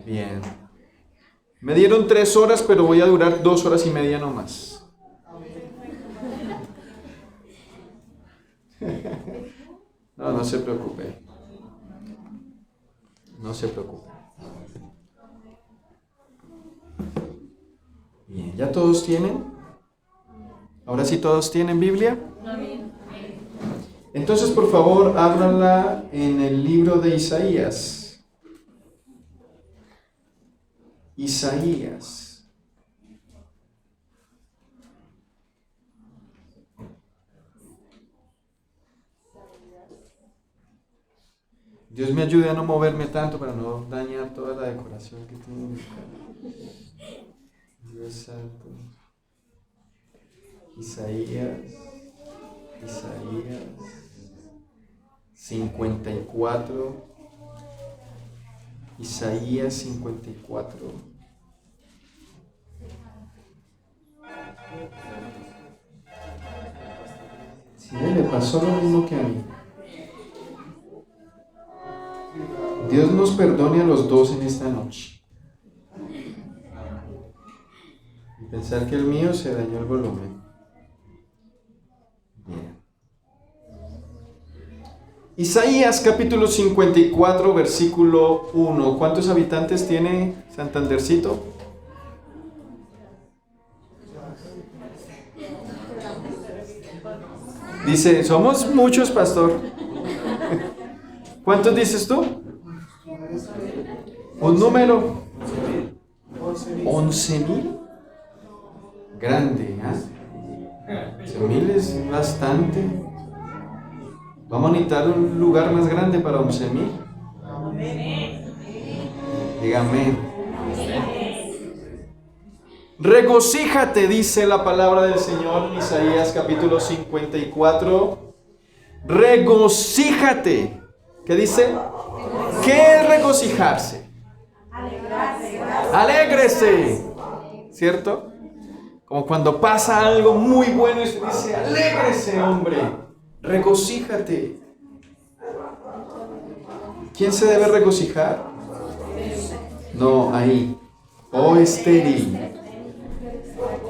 Bien. Me dieron 3 horas, pero voy a durar 2 horas y media nomás. No, no se preocupe. No se preocupe. Bien, ¿ya todos tienen? ¿Ahora sí todos tienen Biblia? Entonces, por favor, ábranla en el libro de Isaías. Isaías. Dios me ayude a no moverme tanto para no dañar toda la decoración que tengo. Dios santo. Isaías 54. Isaías 54. Sí, le pasó lo mismo que a mí. Dios nos perdone a los dos en esta noche. Y pensar que el mío se dañó el volumen. Bien. Isaías capítulo 54, versículo 1. ¿Cuántos habitantes tiene Santandercito? Dice, somos muchos, pastor. ¿Cuántos dices tú? Un número. 11,000. Grande, ¿eh? 11,000 es bastante. Vamos a necesitar un lugar más grande para 11,000. Dígame. Regocíjate, dice la palabra del Señor en Isaías capítulo 54. Regocíjate. ¿Qué dice? ¿Qué es regocijarse? Alégrese. ¿Cierto? Como cuando pasa algo muy bueno y se dice, alégrese, hombre. Regocíjate. ¿Quién se debe regocijar? No, ahí. Oh estéril.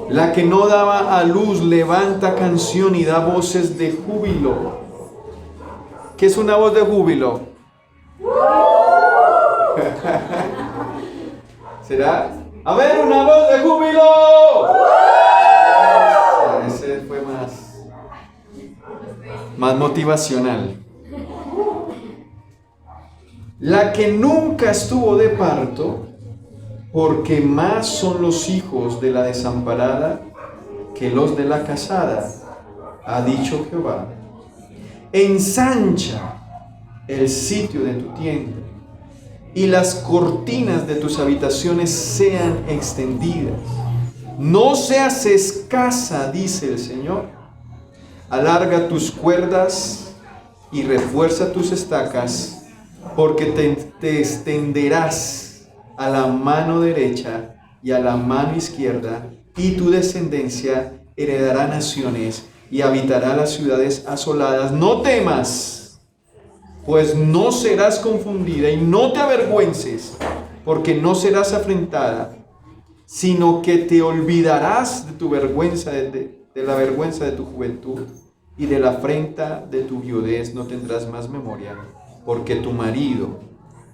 La que no daba a luz levanta canción y da voces de júbilo. ¿Qué es una voz de júbilo? ¿Será? A ver, una voz de júbilo. Ese fue más motivacional. La que nunca estuvo de parto, porque más son los hijos de la desamparada que los de la casada, ha dicho Jehová. Ensancha el sitio de tu tienda, y las cortinas de tus habitaciones sean extendidas. No seas escasa, dice el Señor. Alarga tus cuerdas y refuerza tus estacas, porque te extenderás a la mano derecha y a la mano izquierda, y tu descendencia heredará naciones y habitará las ciudades asoladas. No temas, pues no serás confundida, y no te avergüences, porque no serás afrentada, sino que te olvidarás de tu vergüenza, de la vergüenza de tu juventud, y de la afrenta de tu viudez no tendrás más memoria, porque tu marido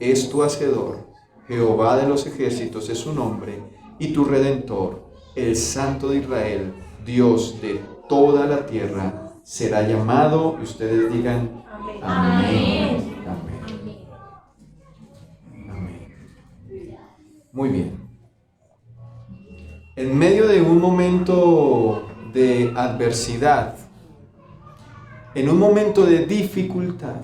es tu hacedor, Jehová de los ejércitos es su nombre, y tu redentor, el Santo de Israel, Dios de toda la tierra, será llamado. Y ustedes digan, amén. Amén. Amén. Muy bien. En medio de un momento de adversidad, en un momento de dificultad,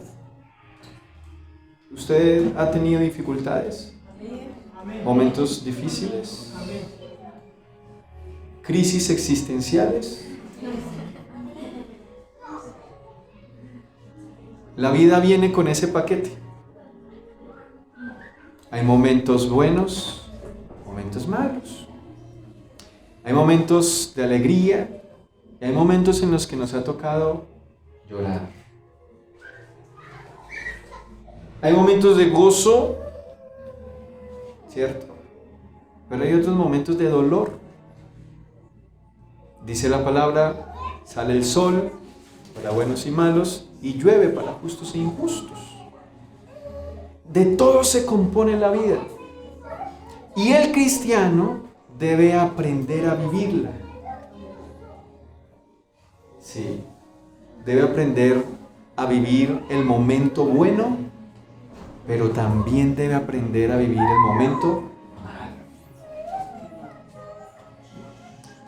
¿usted ha tenido dificultades? ¿Momentos difíciles? ¿Crisis existenciales? La vida viene con ese paquete. Hay momentos buenos, momentos malos. Hay momentos de alegría y hay momentos en los que nos ha tocado llorar. Hay momentos de gozo, ¿cierto? Pero hay otros momentos de dolor. Dice la palabra, sale el sol para buenos y malos y llueve para justos e injustos. De todo se compone la vida. Y el cristiano debe aprender a vivirla. Sí, debe aprender a vivir el momento bueno, pero también debe aprender a vivir el momento malo.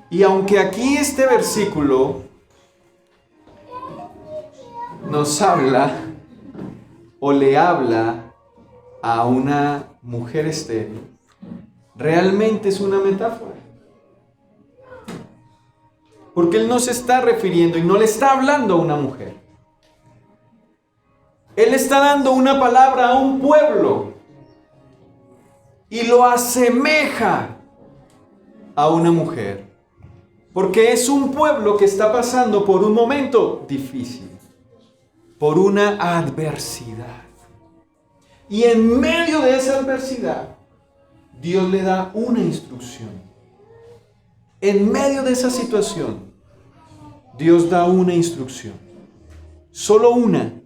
Y aunque aquí este versículo nos habla o le habla a una mujer estéril, realmente es una metáfora. Porque Él no se está refiriendo y no le está hablando a una mujer. Él está dando una palabra a un pueblo y lo asemeja a una mujer. Porque es un pueblo que está pasando por un momento difícil, por una adversidad. Y en medio de esa adversidad, Dios le da una instrucción. En medio de esa situación, Dios da una instrucción. Solo una,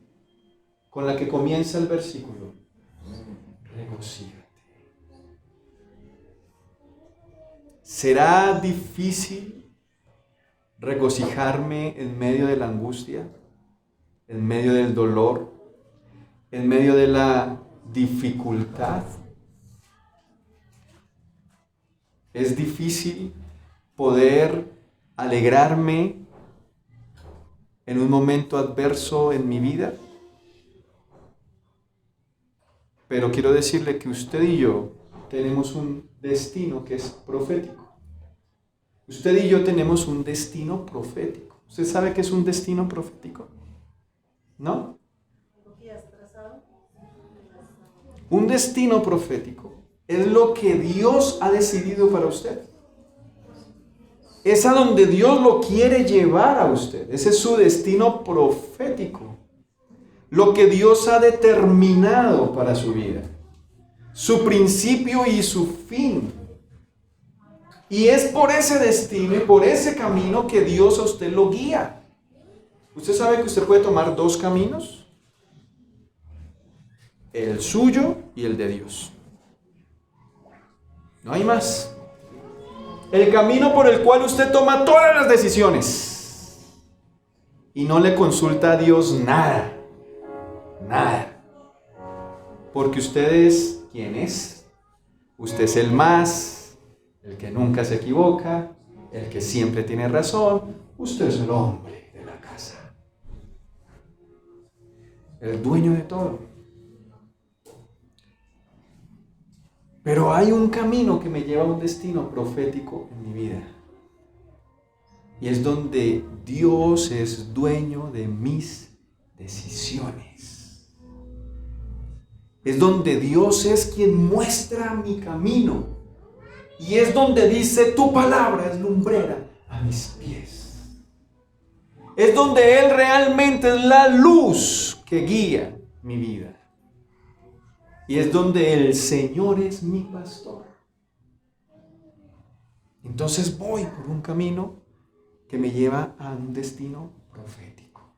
con la que comienza el versículo. Regocíjate. ¿Será difícil regocijarme en medio de la angustia, en medio del dolor, en medio de la dificultad? ¿Es difícil poder alegrarme en un momento adverso en mi vida? Pero quiero decirle que usted y yo tenemos un destino que es profético. Usted y yo tenemos un destino profético. ¿Usted sabe qué es un destino profético? ¿No? Un destino profético es lo que Dios ha decidido para usted. Es a donde Dios lo quiere llevar a usted. Ese es su destino profético. Lo que Dios ha determinado para su vida. Su principio y su fin. Y es por ese destino y por ese camino que Dios a usted lo guía. ¿Usted sabe que usted puede tomar dos caminos? El suyo y el de Dios. No hay más. El camino por el cual usted toma todas las decisiones y no le consulta a Dios nada. Nada. Porque usted es quien es. Usted es el más, el que nunca se equivoca, el que siempre tiene razón. Usted es el hombre de la casa. El dueño de todo. Pero hay un camino que me lleva a un destino profético en mi vida. Y es donde Dios es dueño de mis decisiones. Es donde Dios es quien muestra mi camino. Y es donde dice, tu palabra es lumbrera a mis pies. Es donde Él realmente es la luz que guía mi vida. Y es donde el Señor es mi pastor. Entonces voy por un camino que me lleva a un destino profético.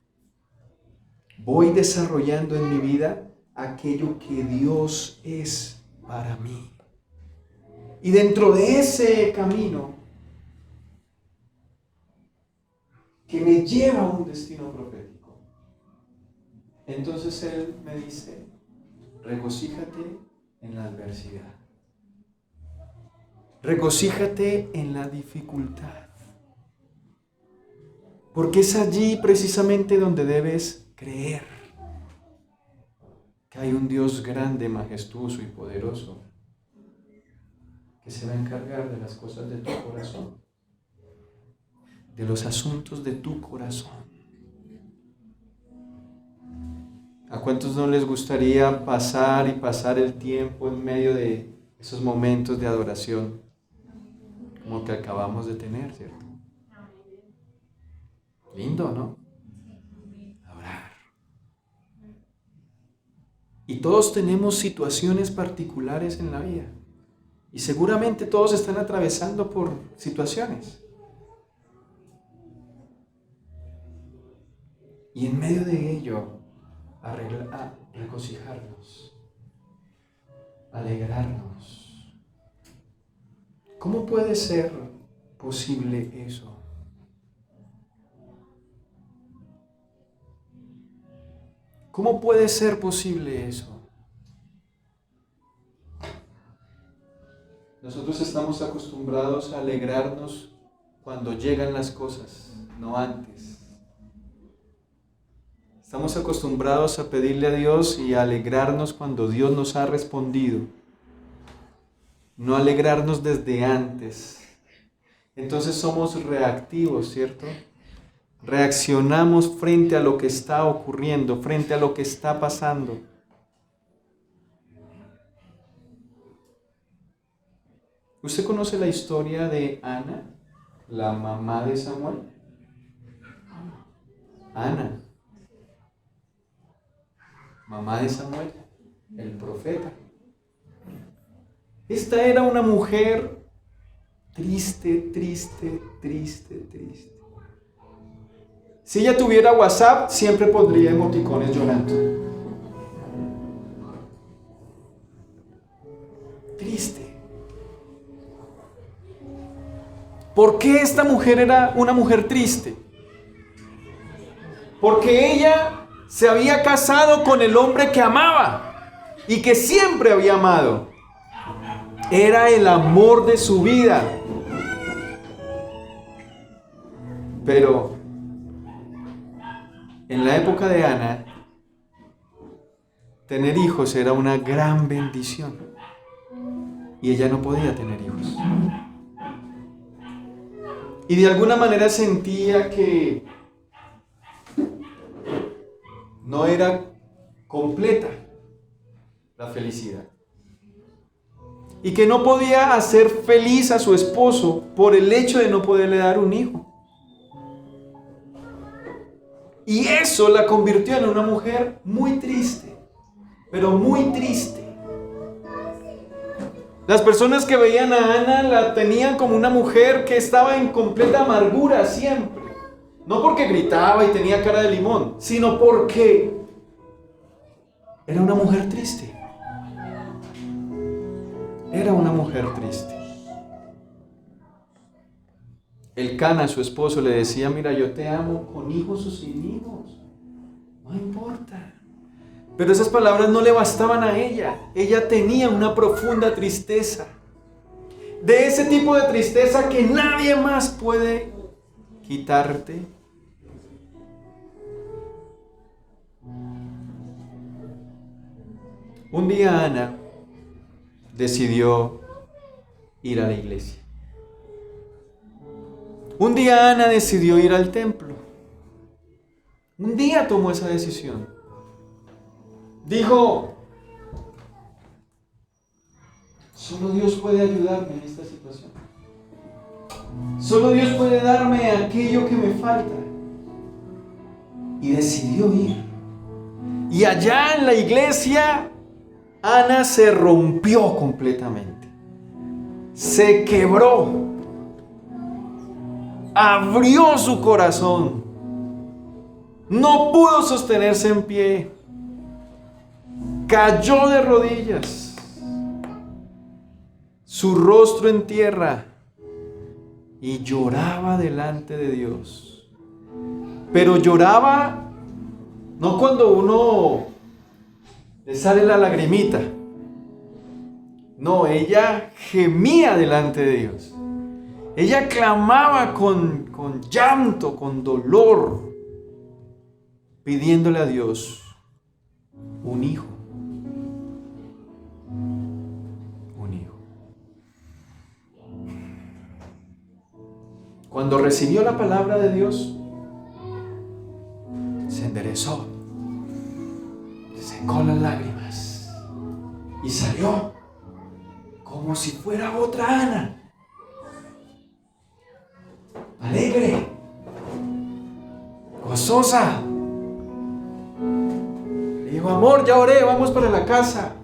Voy desarrollando en mi vida aquello que Dios es para mí. Y dentro de ese camino que me lleva a un destino profético, entonces Él me dice, regocíjate en la adversidad. Regocíjate en la dificultad. Porque es allí precisamente donde debes creer que hay un Dios grande, majestuoso y poderoso que se va a encargar de las cosas de tu corazón, de los asuntos de tu corazón. ¿A cuántos no les gustaría pasar el tiempo en medio de esos momentos de adoración como que acabamos de tener, cierto? Lindo, ¿no? Adorar. Y todos tenemos situaciones particulares en la vida. Y seguramente todos están atravesando por situaciones. Y en medio de ello, regocijarnos, alegrarnos. ¿Cómo puede ser posible eso? ¿Cómo puede ser posible eso? Nosotros estamos acostumbrados a alegrarnos cuando llegan las cosas, no antes. Estamos acostumbrados a pedirle a Dios y a alegrarnos cuando Dios nos ha respondido, no alegrarnos desde antes. Entonces somos reactivos, ¿cierto? Reaccionamos frente a lo que está ocurriendo, frente a lo que está pasando. ¿Usted conoce la historia de Ana, la mamá de Samuel? Ana, mamá de Samuel, el profeta. Esta era una mujer triste. Si ella tuviera WhatsApp, siempre pondría emoticones llorando. Triste. ¿Por qué esta mujer era una mujer triste? Porque ella se había casado con el hombre que amaba y que siempre había amado. Era el amor de su vida. Pero en la época de Ana, tener hijos era una gran bendición. Y ella no podía tener hijos. Y de alguna manera sentía que no era completa la felicidad. Y que no podía hacer feliz a su esposo por el hecho de no poderle dar un hijo. Y eso la convirtió en una mujer muy triste, pero muy triste. Las personas que veían a Ana la tenían como una mujer que estaba en completa amargura siempre. No porque gritaba y tenía cara de limón, sino porque era una mujer triste. Era una mujer triste. Elcana, su esposo, le decía, mira, yo te amo con hijos o sin hijos. No importa. Pero esas palabras no le bastaban a ella. Ella tenía una profunda tristeza. De ese tipo de tristeza que nadie más puede quitarte. Un día Ana decidió ir a la iglesia. Un día Ana decidió ir al templo. Un día tomó esa decisión. Dijo, solo Dios puede ayudarme en esta situación. Solo Dios puede darme aquello que me falta. Y decidió ir. Y allá en la iglesia, Ana se rompió completamente. Se quebró. Abrió su corazón. No pudo sostenerse en pie. Cayó de rodillas, su rostro en tierra, y lloraba delante de Dios. Pero lloraba no cuando uno le sale la lagrimita. No, ella gemía delante de Dios. Ella clamaba con llanto, con dolor, pidiéndole a Dios un hijo. Cuando recibió la palabra de Dios, se enderezó, secó las lágrimas y salió como si fuera otra Ana, alegre, gozosa. Le dijo, amor, ya oré, vamos para la casa.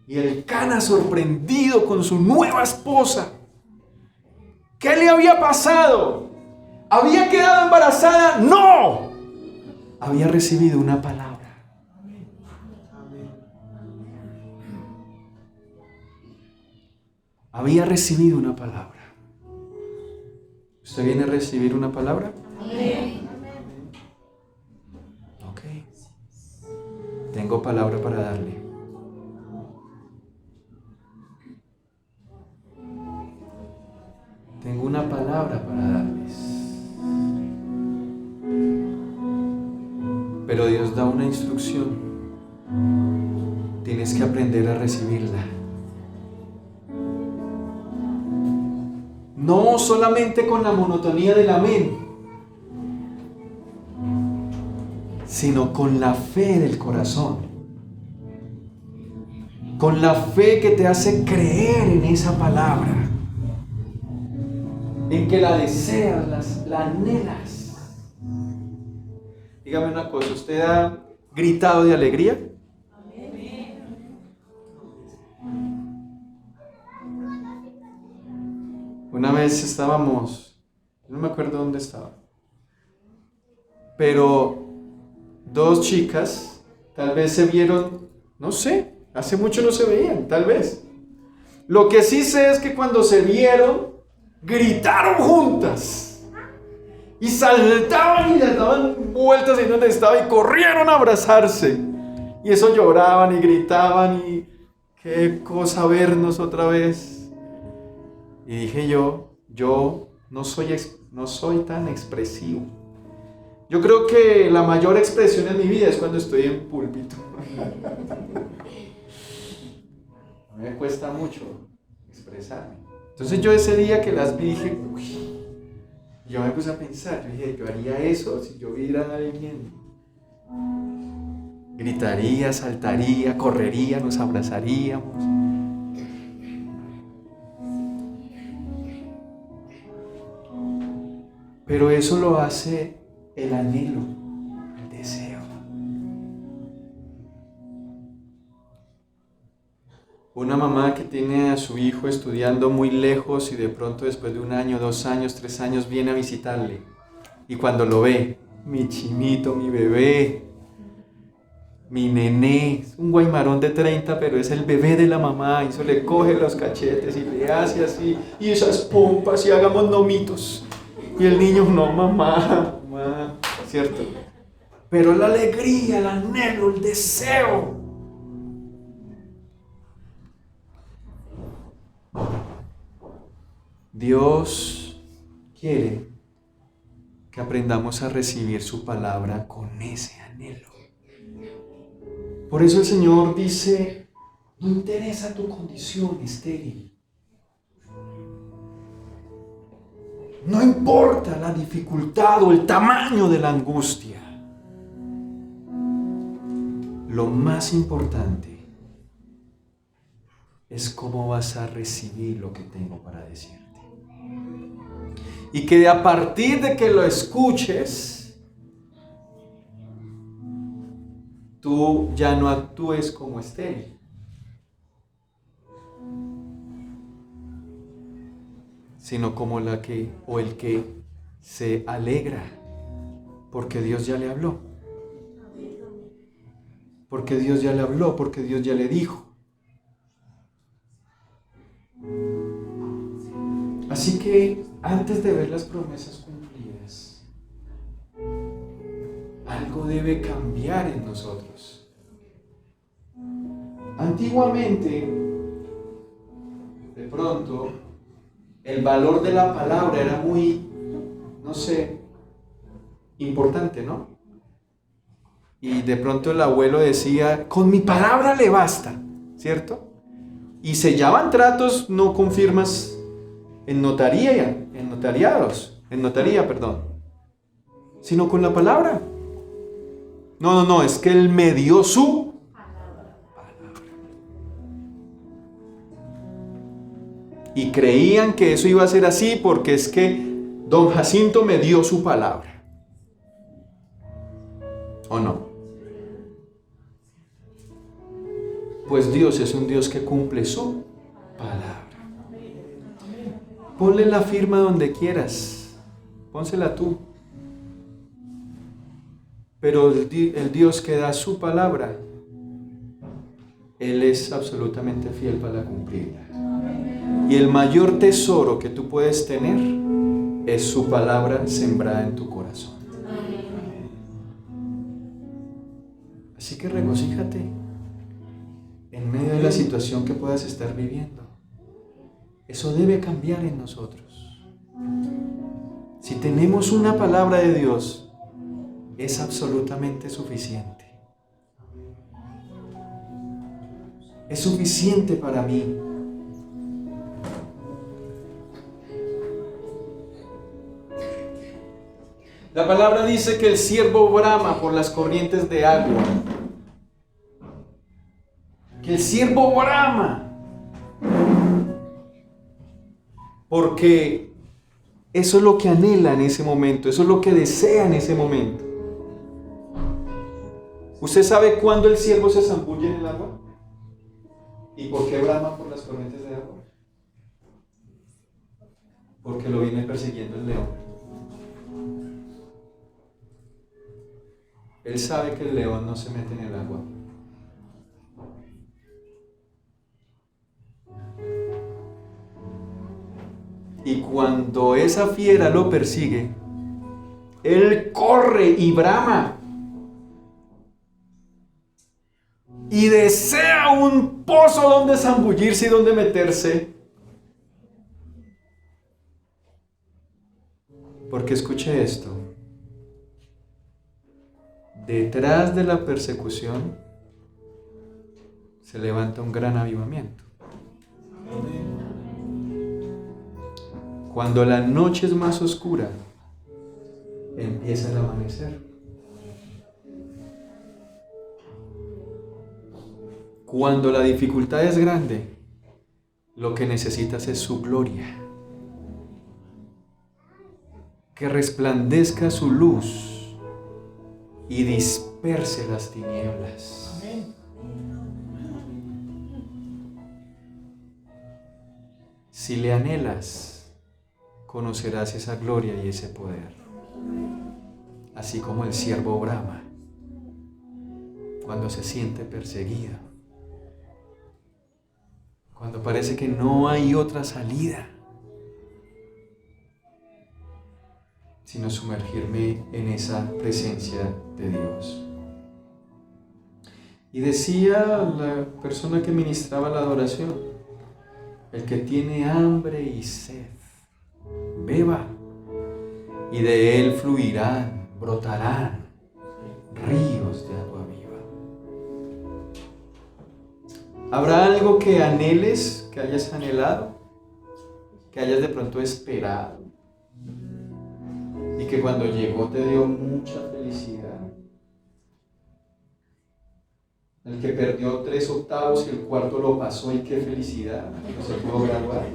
Y el Cana sorprendido con su nueva esposa. ¿Qué le había pasado? ¿Había quedado embarazada? ¡No! Había recibido una palabra. Había recibido una palabra. ¿Usted viene a recibir una palabra? Amén. Ok. Tengo palabra para darle. Tengo una palabra para darles. Pero Dios da una instrucción. Tienes que aprender a recibirla. No solamente con la monotonía del amén, sino con la fe del corazón. Con la fe que te hace creer en esa palabra. En que la deseas, la anhelas. Dígame una cosa, ¿usted ha gritado de alegría? Una vez estábamos, no me acuerdo dónde estaba, pero dos chicas tal vez se vieron, no sé, hace mucho no se veían, tal vez. Lo que sí sé es que cuando se vieron, gritaron juntas y saltaban y les daban vueltas en donde estaba y corrieron a abrazarse. Y eso lloraban y gritaban y qué cosa vernos otra vez. Y dije yo no soy tan expresivo. Yo creo que la mayor expresión en mi vida es cuando estoy en púlpito. A mí me cuesta mucho expresarme. Entonces yo ese día que las vi dije, uy, yo me puse a pensar, yo dije, yo haría eso si yo viera a alguien. Gritaría, saltaría, correría, nos abrazaríamos. Pero eso lo hace el anhelo, el deseo. Una mamá que tiene a su hijo estudiando muy lejos y de pronto después de 1 año, 2 años, 3 años viene a visitarle. Y cuando lo ve, mi chinito, mi bebé, mi nené, es un guaymarón de 30, pero es el bebé de la mamá. Y eso le coge los cachetes y le hace así, y esas pompas y hagamos nomitos. Y el niño, no, mamá, ¿cierto? Pero la alegría, el anhelo, el deseo. Dios quiere que aprendamos a recibir su palabra con ese anhelo. Por eso el Señor dice, no interesa tu condición estéril. No importa la dificultad o el tamaño de la angustia. Lo más importante es cómo vas a recibir lo que tengo para decirte. Y que a partir de que lo escuches, tú ya no actúes como estéril. Sino como la que o el que se alegra porque Dios ya le habló. Porque Dios ya le habló, porque Dios ya le dijo. Así que antes de ver las promesas cumplidas, algo debe cambiar en nosotros. Antiguamente, de pronto, el valor de la palabra era muy, no sé, importante, ¿no? Y de pronto el abuelo decía, con mi palabra le basta, ¿cierto? Y sellaban tratos, no con firmas en notaría, sino con la palabra. No, es que él me dio su palabra. Y creían que eso iba a ser así porque es que don Jacinto me dio su palabra. ¿O no? pues Dios es un Dios que cumple su palabra. Ponle la firma donde quieras, pónsela tú. Pero el Dios que da su palabra, Él es absolutamente fiel para cumplirla. Y el mayor tesoro que tú puedes tener es su palabra sembrada en tu corazón. Así que regocíjate en medio de la situación que puedas estar viviendo. Eso debe cambiar en nosotros. Si tenemos una palabra de Dios, es absolutamente suficiente. Es suficiente para mí. La palabra dice que el ciervo brama por las corrientes de agua. Que el ciervo brama. Porque eso es lo que anhela en ese momento, eso es lo que desea en ese momento. ¿Usted sabe cuándo el ciervo se zambulle en el agua? ¿Y por qué brama por las corrientes de agua? Porque lo viene persiguiendo el león. Él sabe que el león no se mete en el agua. Y cuando esa fiera lo persigue, él corre y brama. Y desea un pozo donde zambullirse y donde meterse. Porque escuche esto. Detrás de la persecución se levanta un gran avivamiento. Cuando la noche es más oscura, empieza el amanecer. Cuando la dificultad es grande, lo que necesitas es su gloria. Que resplandezca su luz y disperse las tinieblas. Si le anhelas, conocerás esa gloria y ese poder. Así como el siervo brama cuando se siente perseguido. Cuando parece que no hay otra salida, sino sumergirme en esa presencia de Dios. Y decía la persona que ministraba la adoración, el que tiene hambre y sed, beba, y de él fluirán, brotarán ríos de agua viva. ¿Habrá algo que anheles, que hayas anhelado, que hayas de pronto esperado y que cuando llegó te dio mucha felicidad? El que perdió 3 octavos y el cuarto lo pasó, y qué felicidad, no se pudo graduar.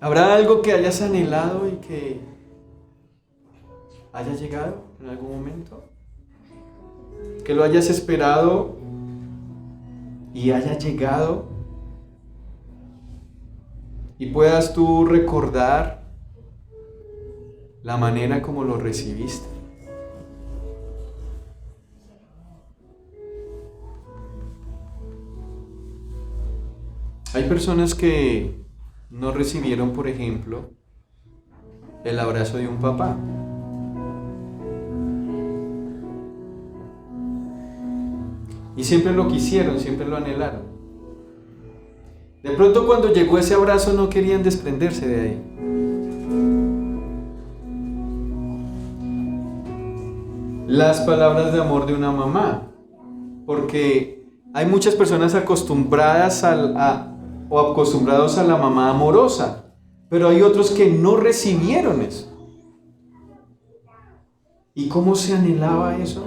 ¿Habrá algo que hayas anhelado y que haya llegado en algún momento? Que lo hayas esperado y haya llegado y puedas tú recordar la manera como lo recibiste. Hay personas que no recibieron, por ejemplo, el abrazo de un papá. Y siempre lo quisieron, siempre lo anhelaron. De pronto cuando llegó ese abrazo no querían desprenderse de ahí. Las palabras de amor de una mamá. Porque hay muchas personas acostumbradas acostumbrados a la mamá amorosa, pero hay otros que no recibieron eso. ¿Y cómo se anhelaba eso?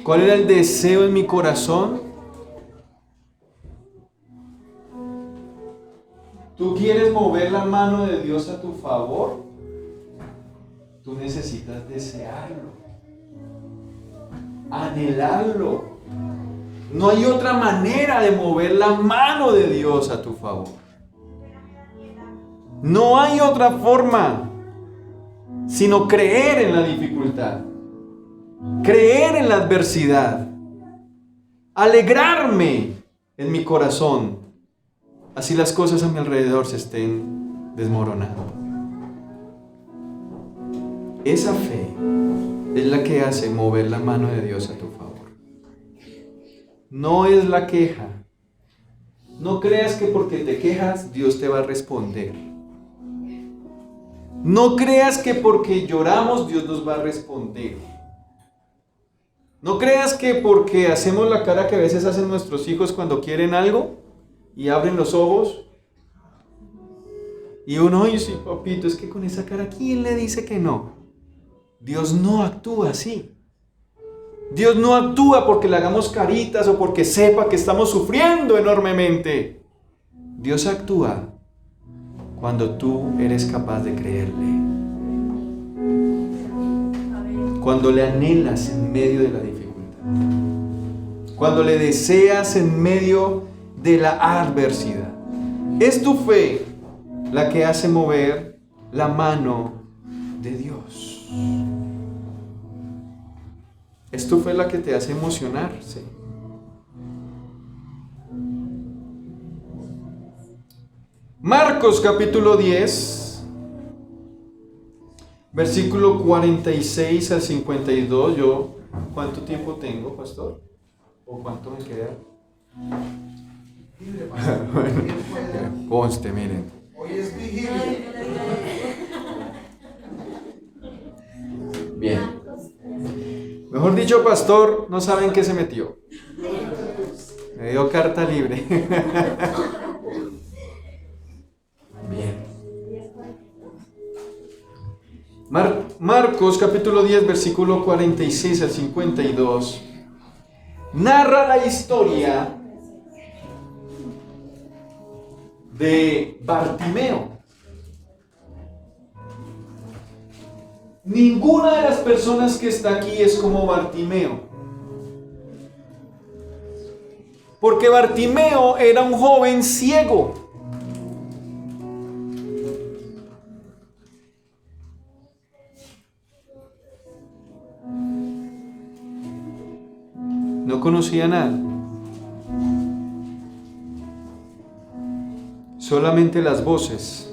¿Cuál era el deseo en mi corazón? ¿Tú quieres mover la mano de Dios a tu favor? Tú necesitas desearlo, anhelarlo. No hay otra manera de mover la mano de Dios a tu favor. No hay otra forma sino creer en la dificultad, creer en la adversidad, alegrarme en mi corazón, así las cosas a mi alrededor se estén desmoronando. Esa fe es la que hace mover la mano de Dios a tu favor. No es la queja. No creas que porque te quejas Dios te va a responder. No creas que porque lloramos Dios nos va a responder. No creas que porque hacemos la cara que a veces hacen nuestros hijos cuando quieren algo y abren los ojos y uno, ay sí papito, es que con esa cara ¿quién le dice que no? Dios no actúa así. Dios no actúa porque le hagamos caritas o porque sepa que estamos sufriendo enormemente. Dios actúa cuando tú eres capaz de creerle. Cuando le anhelas en medio de la dificultad. Cuando le deseas en medio de la adversidad. Es tu fe la que hace mover la mano de Dios. Es tu fe la que te hace emocionarse. Marcos capítulo 10, versículo 46 al 52. Yo, ¿cuánto tiempo tengo, pastor? ¿O cuánto me queda? Bueno, conste, miren. Hoy es vigilia. Bien. Mejor dicho, pastor, no saben qué se metió. Me dio carta libre. Bien. Marcos capítulo 10, versículo 46 al 52. Narra la historia de Bartimeo. Ninguna de las personas que está aquí es como Bartimeo. Porque Bartimeo era un joven ciego. No conocía nada. Solamente las voces.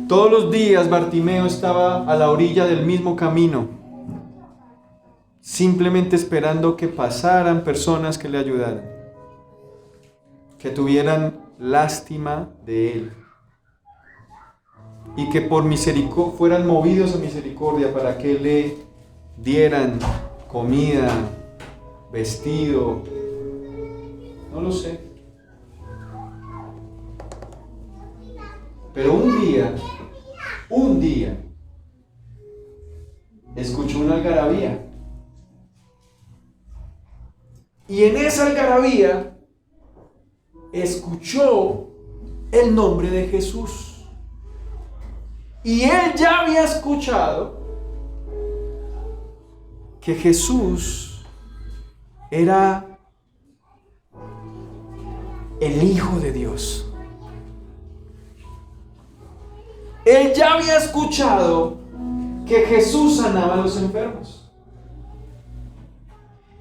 Todos los días Bartimeo estaba a la orilla del mismo camino, simplemente esperando que pasaran personas que le ayudaran, que tuvieran lástima de él y que por misericordia fueran movidos a misericordia para que le dieran comida, vestido, no lo sé. Pero un día, escuchó una algarabía. Y en esa algarabía, escuchó el nombre de Jesús. Y él ya había escuchado que Jesús era el Hijo de Dios. Él ya había escuchado que Jesús sanaba a los enfermos.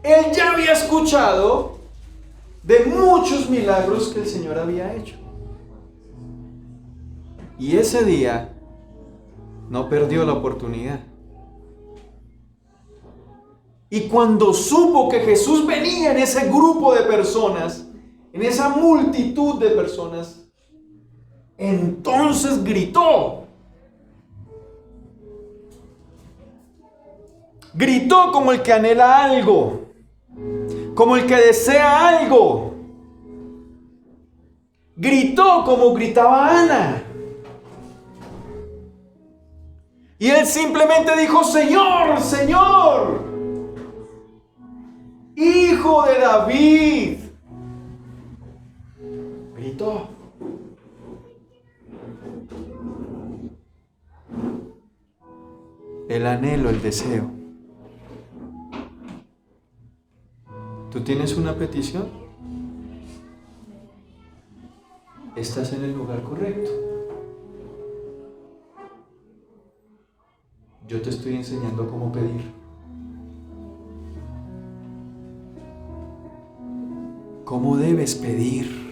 Él ya había escuchado de muchos milagros que el Señor había hecho. Y ese día no perdió la oportunidad. Y cuando supo que Jesús venía en ese grupo de personas, en esa multitud de personas, entonces gritó. Gritó como el que anhela algo, como el que desea algo. Gritó como gritaba Ana. Y él simplemente dijo: Señor, Señor, Hijo de David, quitó. El anhelo, el deseo. ¿Tú tienes una petición? Estás en el lugar correcto. Yo te estoy enseñando cómo pedir. ¿Cómo debes pedir?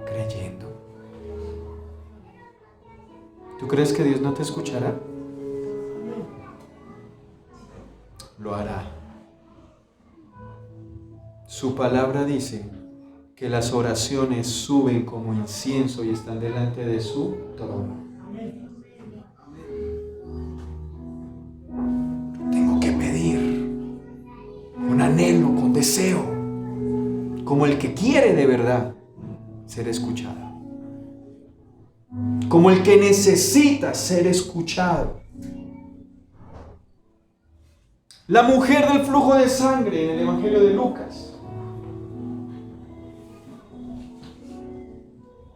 Creyendo. ¿Tú crees que Dios no te escuchará? Lo hará. Su palabra dice que las oraciones suben como incienso y están delante de su trono. Tengo que pedir con anhelo, con deseo, como el que quiere de verdad ser escuchado, como el que necesita ser escuchado. La mujer del flujo de sangre en el Evangelio de Lucas.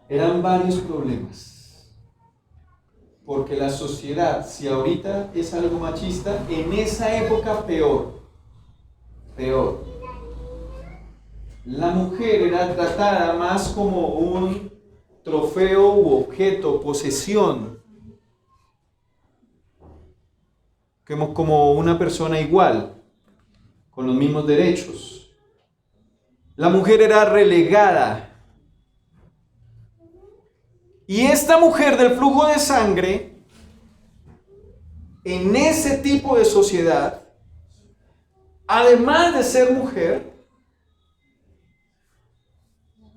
Eran varios problemas. Porque la sociedad, si ahorita es algo machista, en esa época peor. Peor. La mujer era tratada más como un trofeo u objeto, posesión. Como una persona igual, con los mismos derechos. La mujer era relegada. Y esta mujer del flujo de sangre, en ese tipo de sociedad, además de ser mujer,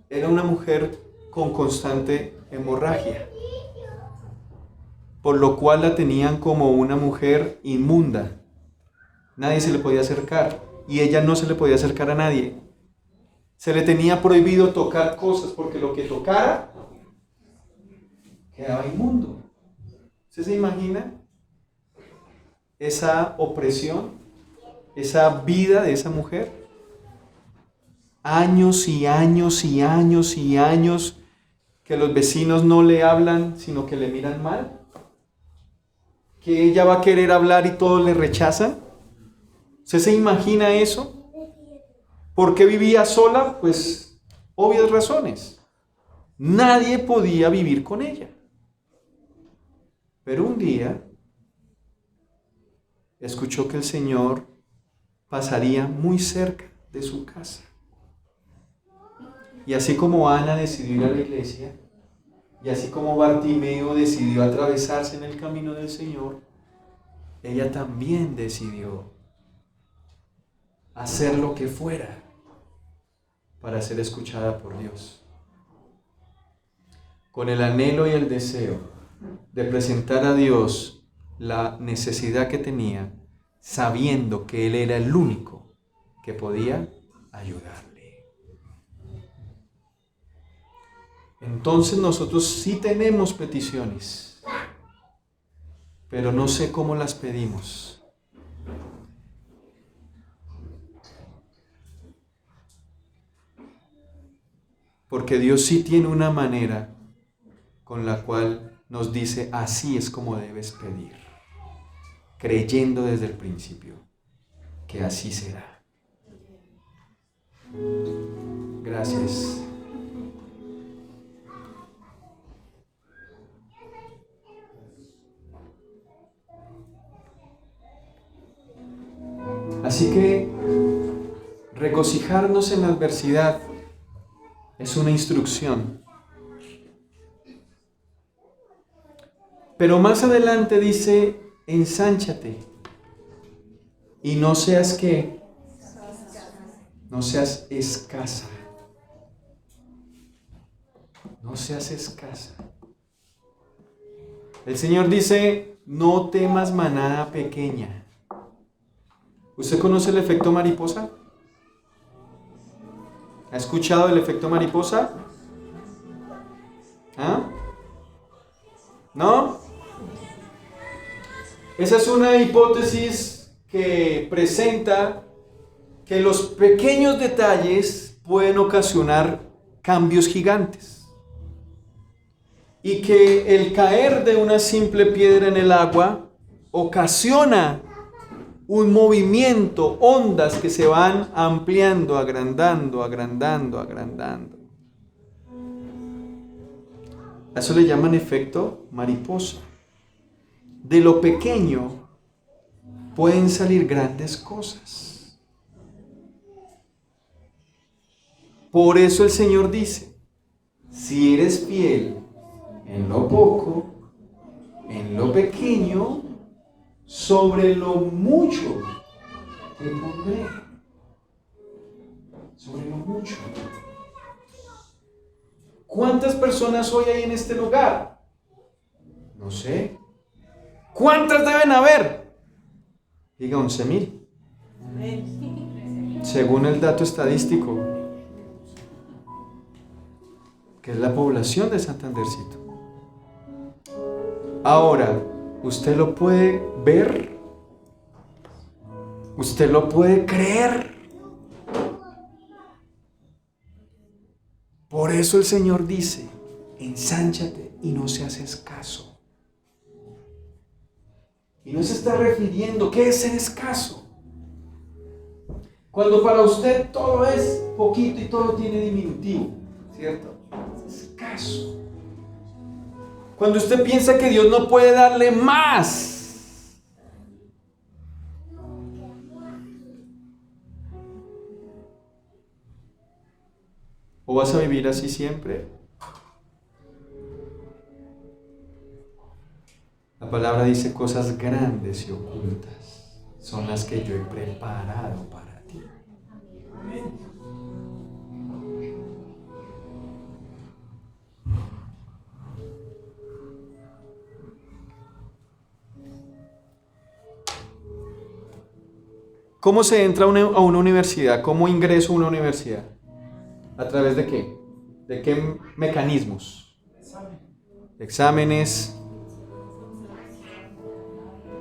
era una mujer con constante hemorragia, por lo cual la tenían como una mujer inmunda. Nadie se le podía acercar y ella no se le podía acercar a nadie. Se le tenía prohibido tocar cosas porque lo que tocara quedaba inmundo. ¿Usted se imagina esa opresión, esa vida de esa mujer? Años y años y años y años que los vecinos no le hablan, sino que le miran mal. Que ella va a querer hablar y todos le rechazan. ¿Usted se imagina eso? ¿Por qué vivía sola? Pues obvias razones. Nadie podía vivir con ella. Pero un día escuchó que el Señor pasaría muy cerca de su casa. Y así como Ana decidió ir a la iglesia, y así como Bartimeo decidió atravesarse en el camino del Señor, ella también decidió hacer lo que fuera para ser escuchada por Dios. Con el anhelo y el deseo de presentar a Dios la necesidad que tenía, sabiendo que Él era el único que podía ayudarle. Entonces nosotros sí tenemos peticiones, pero no sé cómo las pedimos. Porque Dios sí tiene una manera con la cual nos dice, así es como debes pedir, creyendo desde el principio que así será. Gracias. Así que regocijarnos en la adversidad es una instrucción. Pero más adelante dice, ensánchate y no seas ¿qué? No seas escasa. No seas escasa. El Señor dice, no temas manada pequeña. ¿Usted conoce el efecto mariposa? ¿Ha escuchado el efecto mariposa? ¿Ah? ¿No? Esa es una hipótesis que presenta que los pequeños detalles pueden ocasionar cambios gigantes. Y que el caer de una simple piedra en el agua ocasiona un movimiento, ondas que se van ampliando, agrandando, agrandando, agrandando. A eso le llaman efecto mariposa. De lo pequeño pueden salir grandes cosas. Por eso el Señor dice, si eres fiel en lo poco, en lo pequeño, sobre lo mucho te pondré. Sobre lo mucho. ¿Cuántas personas hoy hay en este lugar? No sé. ¿Cuántas deben haber? Diga 11,000. Según el dato estadístico, que es la población de Santandercito. Ahora, usted lo puede ver, usted lo puede creer. Por eso el Señor dice, ensánchate y no seas escaso. Y no se está refiriendo, ¿qué es ser escaso? Cuando para usted todo es poquito y todo tiene diminutivo, ¿cierto? Es escaso. Cuando usted piensa que Dios no puede darle más. ¿O vas a vivir así siempre? La palabra dice cosas grandes y ocultas son las que yo he preparado para ti. ¿Cómo se entra a una universidad? ¿Cómo ingreso a una universidad? ¿A través de qué? ¿De qué mecanismos? Exámenes,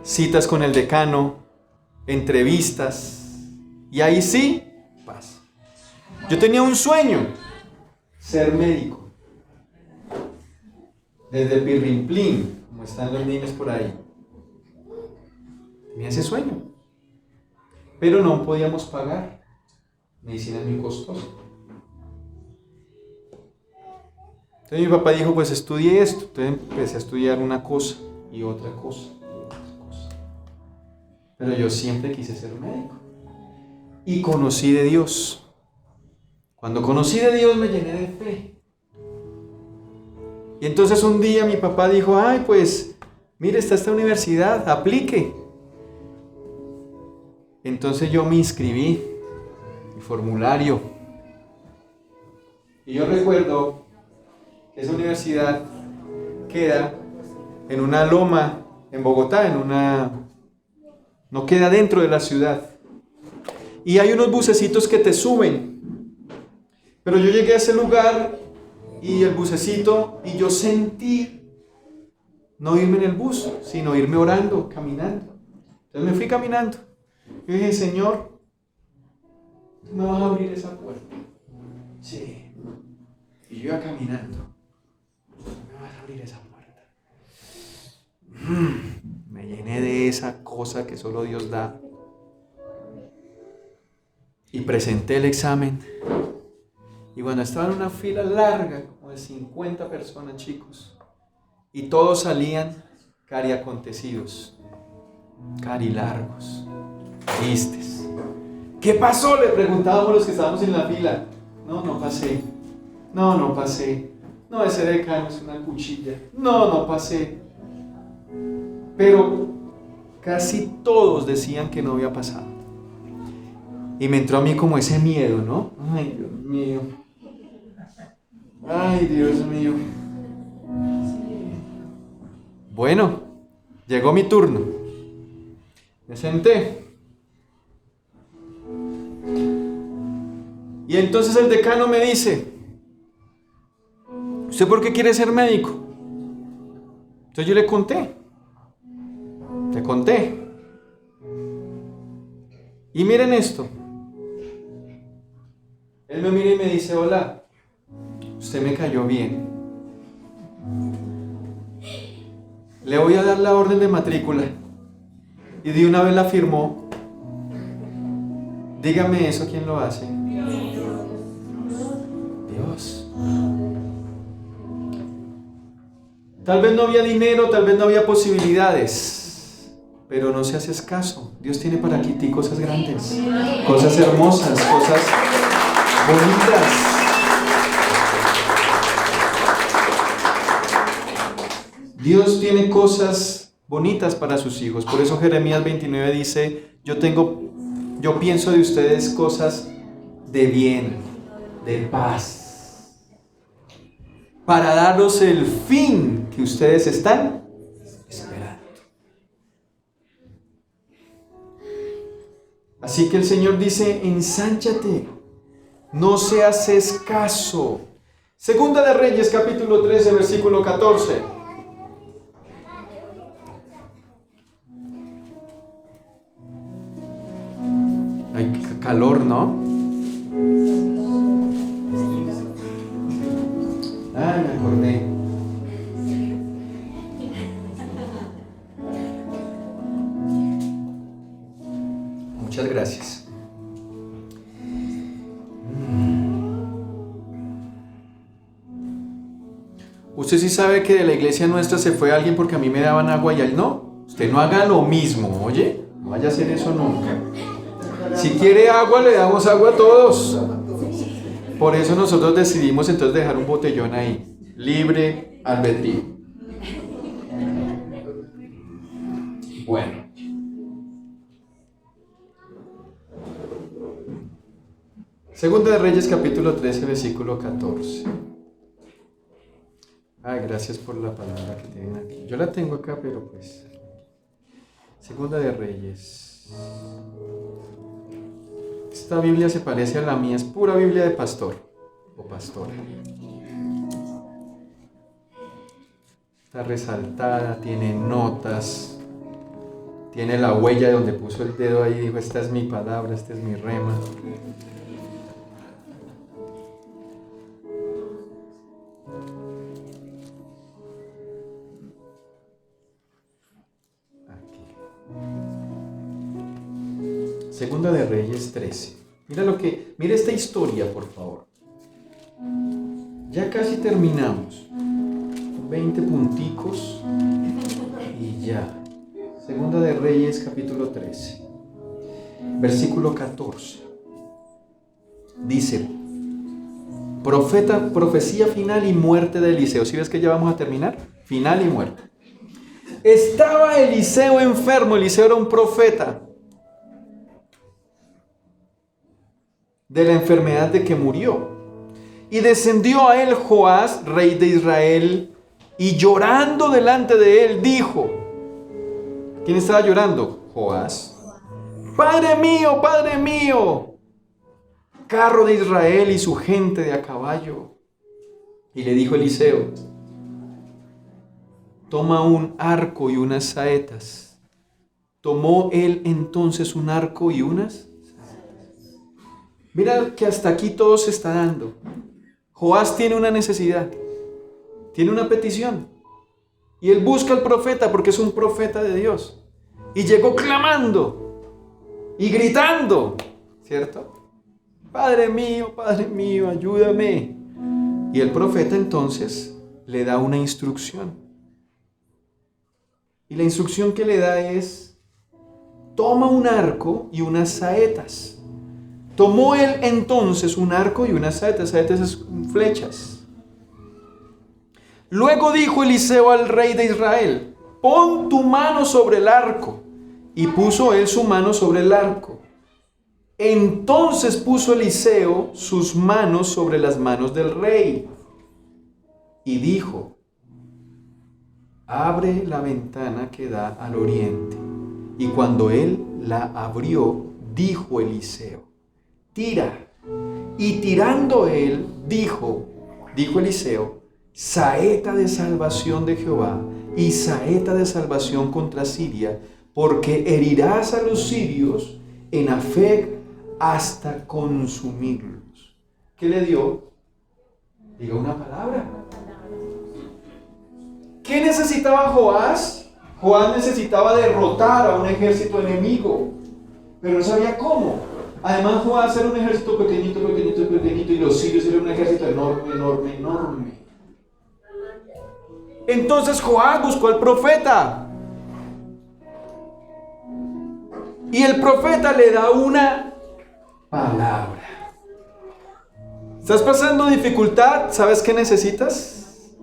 citas con el decano, entrevistas, y ahí sí, pasa. Yo tenía un sueño, ser médico. Desde Pirrimplín, como están los niños por ahí. Tenía ese sueño. Pero no podíamos pagar. Medicina es muy costosa. Entonces mi papá dijo, pues estudie esto. Entonces empecé a estudiar una cosa y otra cosa. Pero yo siempre quise ser médico. Y conocí de Dios. Cuando conocí de Dios me llené de fe. Y entonces un día mi papá dijo, ay, pues, mire, está esta universidad, aplique. Entonces yo me inscribí, mi formulario. Y yo recuerdo que esa universidad queda en una loma en Bogotá, no queda dentro de la ciudad. Y hay unos bucecitos que te suben. Pero yo llegué a ese lugar y el bucecito, y yo sentí no irme en el bus, sino irme orando, caminando. Entonces me fui caminando. Yo dije, Señor, ¿tú me vas a abrir esa puerta? Sí. Y yo iba caminando. ¿Tú me vas a abrir esa puerta? Me llené de esa cosa que solo Dios da. Y presenté el examen. Y bueno, estaba en una fila larga, como de 50 personas, chicos. Y todos salían cariacontecidos, carilargos, tristes. ¿Qué pasó? Le preguntábamos los que estábamos en la fila. No pasé. No pasé. No, ese decano es una cuchilla. No pasé. Pero casi todos decían que no había pasado. Y me entró a mí como ese miedo, ¿no? Ay, Dios mío. Ay, Dios mío. Bueno, llegó mi turno. Me senté. Y entonces el decano me dice, ¿usted por qué quiere ser médico? Entonces yo le conté. Y miren esto. Él me mira y me dice, hola, usted me cayó bien. Le voy a dar la orden de matrícula. Y de una vez la firmó. Dígame eso, ¿quién lo hace? Dios. Tal vez no había dinero, tal vez no había posibilidades, pero no se haces caso. Dios tiene para ti cosas grandes, cosas hermosas, cosas bonitas. Dios tiene cosas bonitas para sus hijos. Por eso Jeremías 29 dice, yo pienso de ustedes cosas de bien, de paz, para daros el fin que ustedes están esperando. Así que el Señor dice, ensánchate, no seas escaso. Segunda de Reyes, capítulo 13, versículo 14. Hay calor, ¿no? Ah, me acordé. Muchas gracias. Usted sí sabe que de la iglesia nuestra se fue alguien porque a mí me daban agua y a él no. Usted no haga lo mismo, oye. No vaya a hacer eso nunca. Si quiere agua, le damos agua a todos. Por eso nosotros decidimos entonces dejar un botellón ahí, libre albedrío. Bueno. Segunda de Reyes, capítulo 13, versículo 14. Ay, gracias por la palabra que tienen aquí. Yo la tengo acá, pero pues... Segunda de Reyes. Esta Biblia se parece a la mía, es pura Biblia de pastor o pastora. Está resaltada, tiene notas, tiene la huella de donde puso el dedo ahí y dijo, esta es mi palabra, esta es mi rema. Segunda de Reyes 13. Mira esta historia, por favor. Ya casi terminamos. 20 punticos y ya. Segunda de Reyes, capítulo 13. Versículo 14. Dice, profecía final y muerte de Eliseo. ¿Sí ves que ya vamos a terminar? Final y muerte. Estaba Eliseo enfermo. Eliseo era un profeta. De la enfermedad de que murió. Y descendió a él Joás, rey de Israel, y llorando delante de él dijo, ¿quién estaba llorando? Joás. Padre mío, carro de Israel y su gente de a caballo. Y le dijo Eliseo, toma un arco y unas saetas. Tomó él entonces un arco y unas. Mira que hasta aquí todo se está dando. Joás tiene una necesidad, tiene una petición. Y él busca al profeta porque es un profeta de Dios. Y llegó clamando y gritando, ¿cierto? Padre mío, ayúdame. Y el profeta entonces le da una instrucción. Y la instrucción que le da es, toma un arco y unas saetas. Tomó él entonces un arco y unas saetas. Saetas es flechas. Luego dijo Eliseo al rey de Israel, pon tu mano sobre el arco. Y puso él su mano sobre el arco. Entonces puso Eliseo sus manos sobre las manos del rey. Y dijo, abre la ventana que da al oriente. Y cuando él la abrió, dijo Eliseo, tira. Y tirando él, dijo Eliseo, saeta de salvación de Jehová y saeta de salvación contra Siria, porque herirás a los sirios en Afec hasta consumirlos. ¿qué le dio? Diga una palabra. ¿Qué necesitaba Joás? Joás necesitaba derrotar a un ejército enemigo, pero no sabía cómo. Además, Joás era un ejército pequeñito, y los sirios eran un ejército enorme. Entonces Joás buscó al profeta. Y el profeta le da una palabra. ¿Estás pasando dificultad? ¿Sabes qué necesitas?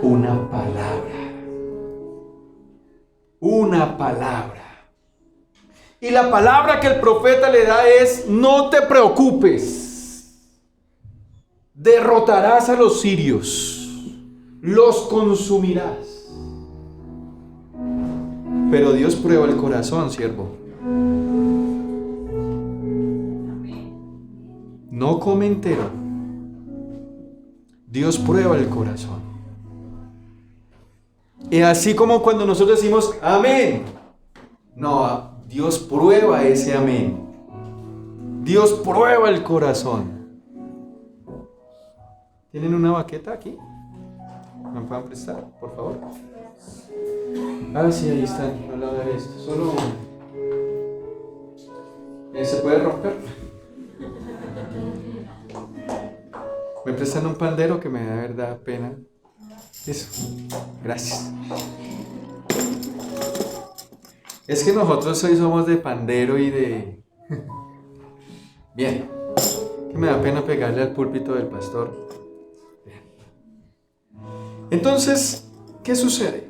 Una palabra. Una palabra. Y la palabra que el profeta le da es: no te preocupes. Derrotarás a los sirios. Los consumirás. Pero Dios prueba el corazón, siervo. No come entero. Dios prueba el corazón. Y así como cuando nosotros decimos amén, no, Dios prueba ese amén. Dios prueba el corazón. ¿Tienen una baqueta aquí? ¿Me pueden prestar, por favor? Ah, sí, ahí están, al lado de esto. Solo ¿se puede romper? Me prestan un pandero que me da verdad pena. Eso, gracias. Es que nosotros hoy somos de pandero y de... Bien, que me da pena pegarle al púlpito del pastor. Bien. Entonces, ¿qué sucede?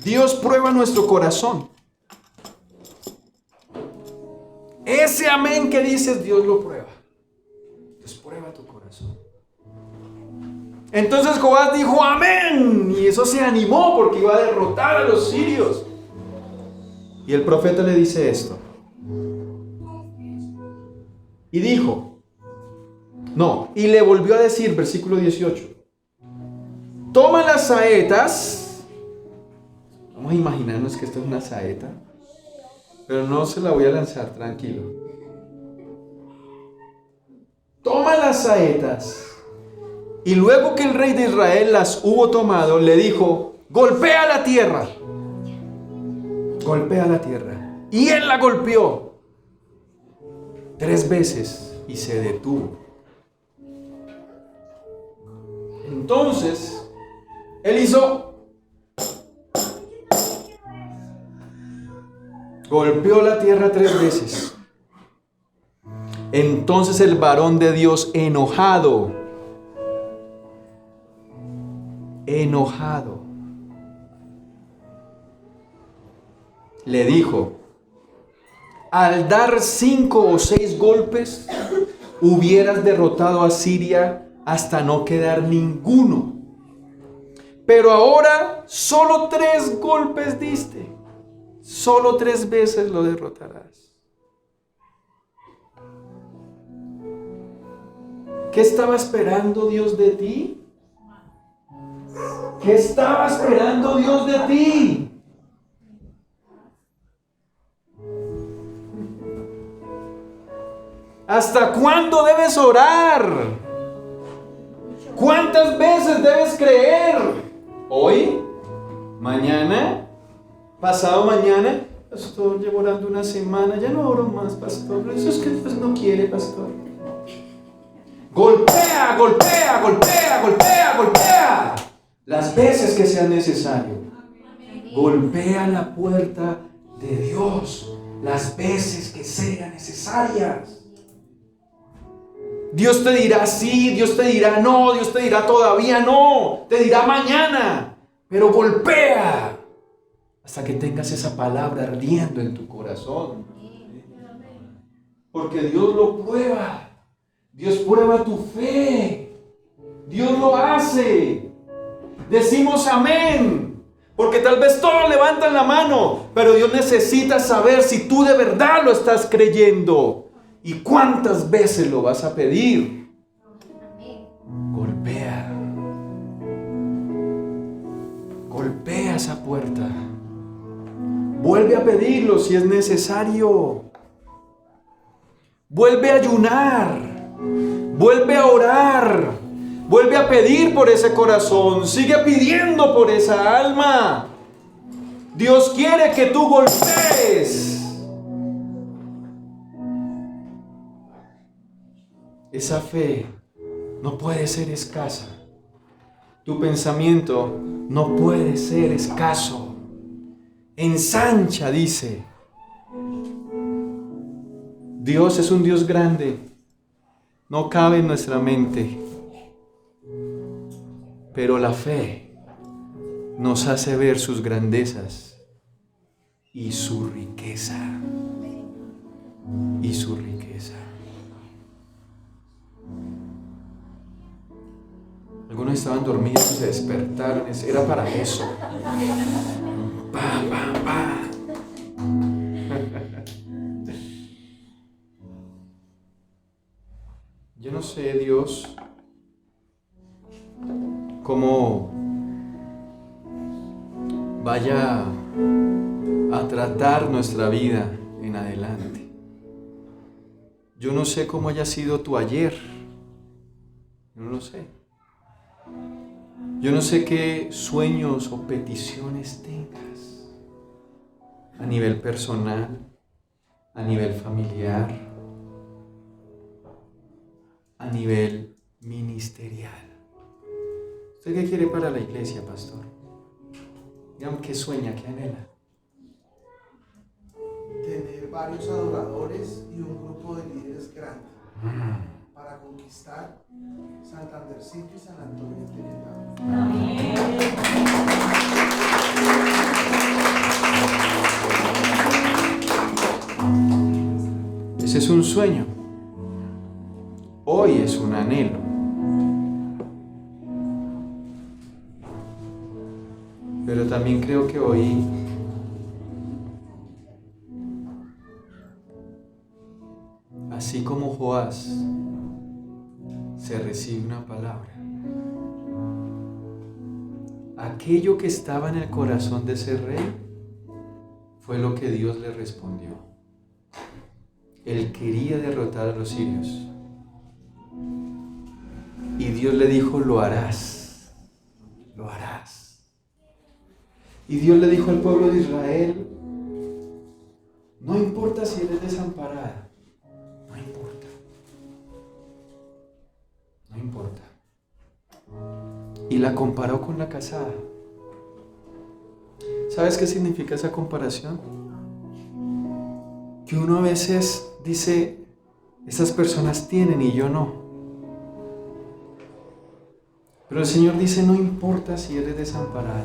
Dios prueba nuestro corazón. Ese amén que dices, Dios lo prueba. Dios prueba tu corazón. Entonces Joás dijo amén, y eso se animó porque iba a derrotar a los sirios. Y el profeta le dice esto. Y dijo, no, y le volvió a decir, versículo 18. Toma las saetas. Vamos a imaginarnos que esto es una saeta, pero no se la voy a lanzar, tranquilo. Toma las saetas. Y luego que el rey de Israel las hubo tomado, le dijo, golpea la tierra. Golpea la tierra. Y él la golpeó 3 veces y se detuvo. Entonces, él hizo... Golpeó la tierra 3 veces. Entonces el varón de Dios, enojado, le dijo, al dar 5 o 6 golpes, hubieras derrotado a Siria hasta no quedar ninguno. Pero ahora solo 3 golpes diste. Solo 3 veces lo derrotarás. ¿Qué estaba esperando Dios de ti? ¿Qué estaba esperando Dios de ti? ¿Hasta cuándo debes orar? ¿Cuántas veces debes creer? ¿Hoy? ¿Mañana? ¿Pasado mañana? Pastor, llevo orando una semana, ya no oro más, pastor. Eso es que pues no quiere, pastor. Golpea, golpea, golpea, golpea, golpea. Las veces que sea necesario. Golpea la puerta de Dios las veces que sean necesarias. Dios te dirá sí, Dios te dirá no, Dios te dirá todavía no, te dirá mañana, pero golpea hasta que tengas esa palabra ardiendo en tu corazón. Porque Dios lo prueba. Dios prueba tu fe. Dios lo hace. Decimos amén, porque tal vez todos levantan la mano, pero Dios necesita saber si tú de verdad lo estás creyendo. ¿Y cuántas veces lo vas a pedir? Golpea. Golpea esa puerta. Vuelve a pedirlo si es necesario. Vuelve a ayunar. Vuelve a orar. Vuelve a pedir por ese corazón. Sigue pidiendo por esa alma. Dios quiere que tú golpees esa fe. No puede ser escasa. Tu pensamiento no puede ser escaso. Ensancha, dice. Dios es un Dios grande. No cabe en nuestra mente. Pero la fe nos hace ver sus grandezas y su riqueza. Y su riqueza. Algunos estaban dormidos y se despertaron. Era para eso. Pa, pa, pa. Yo no sé, Dios, cómo vaya a tratar nuestra vida en adelante. Yo no sé cómo haya sido tu ayer. Yo no lo sé. Yo no sé qué sueños o peticiones tengas a nivel personal, a nivel familiar, a nivel ministerial. ¿Usted qué quiere para la iglesia, pastor? Dígame qué sueña, qué anhela. Tener varios adoradores y un grupo de líderes grande para conquistar Santandercito y San Antonio de Tenerife. Ese es un sueño. Hoy es un anhelo. Pero también creo que hoy así como Joás se recibe una palabra, aquello que estaba en el corazón de ese rey fue lo que Dios le respondió. Él quería derrotar a los sirios. Y Dios le dijo, lo harás, lo harás. Y Dios le dijo al pueblo de Israel, no importa si eres desamparada, no importa, no importa. Y la comparó con la casada. ¿Sabes qué significa esa comparación? Que uno a veces dice, esas personas tienen y yo no. Pero el Señor dice, no importa si eres desamparada.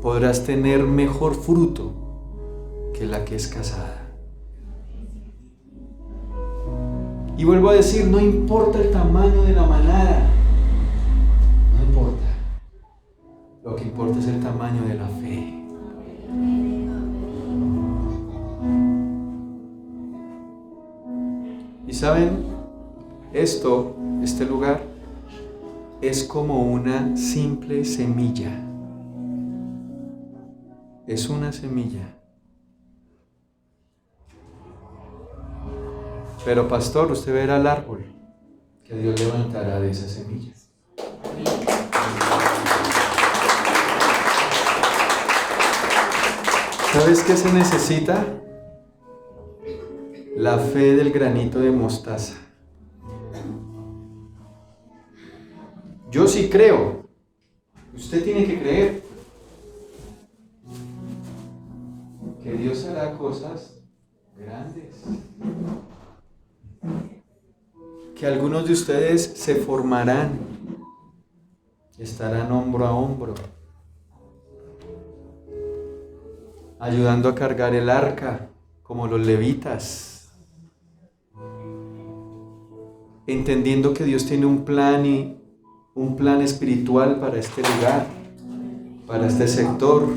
Podrás tener mejor fruto que la que es casada. Y vuelvo a decir, no importa el tamaño de la manada. No importa. Lo que importa es el tamaño de la fe. Y saben, este lugar es como una simple semilla. Es una semilla. Pero pastor, usted verá el árbol que Dios levantará de esas semillas. ¿Sabes qué se necesita? La fe del granito de mostaza. Yo sí creo. Usted tiene que creer que Dios hará cosas grandes. Que algunos de ustedes se formarán, estarán hombro a hombro, ayudando a cargar el arca como los levitas, entendiendo que Dios tiene un plan espiritual para este lugar, para este sector.